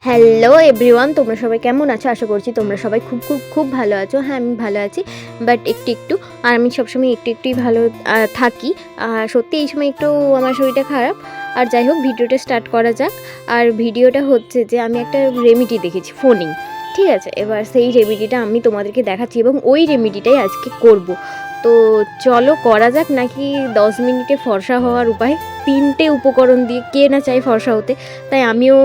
Hello everyone, তোমরা সবাই কেমন আছো? আশা করছি তোমরা সবাই খুব খুব খুব ভালো আছো। হ্যাঁ, আমি ভালো আছি, বাট একটু আর আমি সবসময় একটুই ভালো থাকি। আর সত্যি এই সময় একটু আমার শরীরটা খারাপ। আর যাই হোক, ভিডিওটা স্টার্ট করা যাক। আর ভিডিওটা হচ্ছে যে আমি একটা রেমেডি দেখেছি, ফোনিং। ঠিক আছে, এবার সেই রেমেডিটা আমি তোমাদেরকে দেখাচ্ছি এবং ওই রেমেডিটাই আজকে করব। তো চলো করা যাক, নাকি 10 মিনিটে ফর্সা হওয়ার উপায়। 3টে উপকরণ দিয়ে কে না চাই ফর্সা হতে, তাই আমিও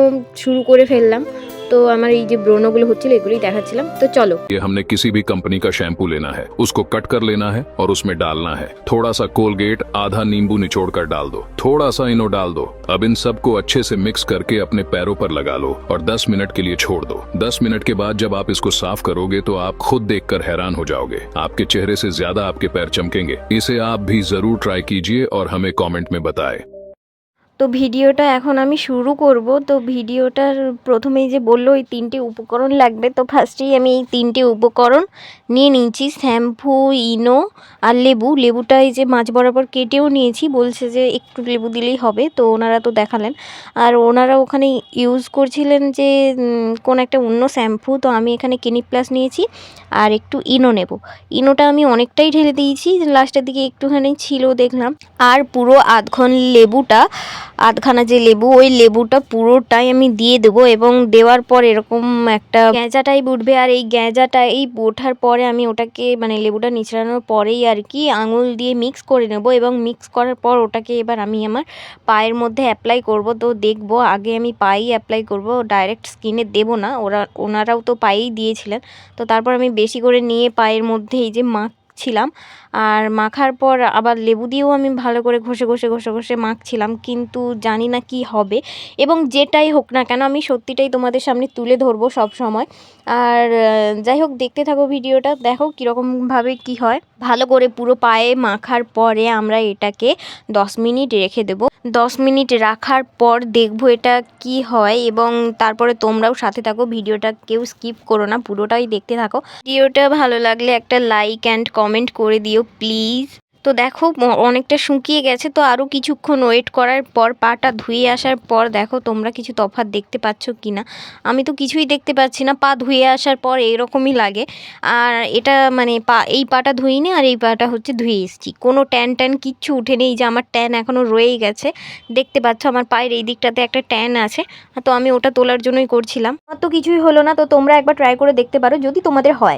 শুরু করে ফেললাম। তো আমার এই যে ব্রণগুলো হচ্ছিল এগুলোই দেখাচ্ছিলাম। তো চলো। ये हमने किसी भी कंपनी का शैम्पू लेना है, उसको कट कर लेना है और उसमें डालना है थोड़ा सा कोलगेट, आधा नींबू निचोड़ कर डाल दो, थोड़ा सा इनो डाल दो। अब इन सबको अच्छे से मिक्स करके अपने पैरों पर लगा लो और 10 मिनट के लिए छोड़ दो। 10 मिनट के बाद जब आप इसको साफ करोगे तो आप खुद देखकर हैरान हो जाओगे, आपके चेहरे से ज्यादा आपके पैर चमकेंगे। इसे आप भी जरूर ट्राई कीजिए और हमें कॉमेंट में बताएं। তো ভিডিওটা এখন আমি শুরু করব। তো ভিডিওটার প্রথমেই যে বললো এই 3টে উপকরণ লাগবে, তো ফার্স্টেই আমি এই 3টে উপকরণ নিয়ে নিয়েছি। শ্যাম্পু, ইনো আর লেবু। লেবুটা এই যে মাঝ বরাবর কেটেও নিয়েছি, বলছে যে একটু লেবু দিলেই হবে, তো ওনারা তো দেখালেন। আর ওনারা ওখানে ইউজ করছিলেন যে কোন একটা অন্য শ্যাম্পু, তো আমি এখানে ক্লিনিক প্লাস নিয়েছি আর একটু ইনো নেব। ইনোটা আমি অনেকটাই ঢেলে দিয়েছি, লাস্টের দিকে একটুখানি ছিল দেখলাম। আর পুরো আধখানা যে লেবু, ওই লেবুটা পুরোটাই আমি দিয়ে দেবো এবং দেওয়ার পর এরকম একটা গ্যাঁজা টাইপ উঠবে। আর এই গ্যাঁজাটা এই ওঠার পরে আমি ওটাকে মানে লেবুটা নিচড়ানোর পরেই আর কি আঙুল দিয়ে মিক্স করে নেব এবং মিক্স করার পর ওটাকে এবার আমি আমার পায়ের মধ্যে অ্যাপ্লাই করব। তো দেখবো আগে আমি পায়েই অ্যাপ্লাই করব, ডাইরেক্ট স্কিনে দেবো না। ওনারাও তো পায়েই দিয়েছিলেন। তো তারপর আমি বেশি করে নিয়ে পায়ের মধ্যে এই যে মাখছিলাম। আর মাখার পর আবার লেবু দিয়েও আমি ভালো করে ঘষে মাখছিলাম, কিন্তু জানি না কি হবে। এবং যেটাই হোক না কেন আমি সত্যিটাই তোমাদের সামনে তুলে ধরবো সব সময়। আর যাই হোক, দেখতে থাকো ভিডিওটা, দেখো কীরকমভাবে কি হয়। ভালো করে পুরো পায়ে মাখার পরে আমরা এটাকে 10 মিনিট রেখে দেবো। 10 মিনিট রাখার পর দেখবো এটা কি হয়, এবং তারপরে তোমরাও সাথে থাকো, ভিডিওটা কেউ স্কিপ করো না, পুরোটাই দেখতে থাকো। ভিডিওটা ভালো লাগলে একটা লাইক অ্যান্ড কমেন্ট করে দিও প্লিজ। তো দেখো অনেকটা শুকিয়ে গেছে, তো আরও কিছুক্ষণ ওয়েট করার পর পাটা ধুয়ে আসার পর দেখো তোমরা কিছু তফাৎ দেখতে পাচ্ছ কি না। আমি তো কিছুই দেখতে পাচ্ছি না, পা ধুয়ে আসার পর এরকমই লাগে। আর এটা মানে এই পাটা ধুইনি আর এই পাটা হচ্ছে ধুয়ে এসেছি, কোনো ট্যান কিচ্ছু উঠে নেই। যে আমার ট্যান এখনও রয়েই গেছে, দেখতে পাচ্ছ আমার পায়ের এই দিকটাতে একটা ট্যান আছে, তো আমি ওটা তোলার জন্যই করছিলাম। আমার তো কিছুই হলো না, তো তোমরা একবার ট্রাই করে দেখতে পারো যদি তোমাদের হয়।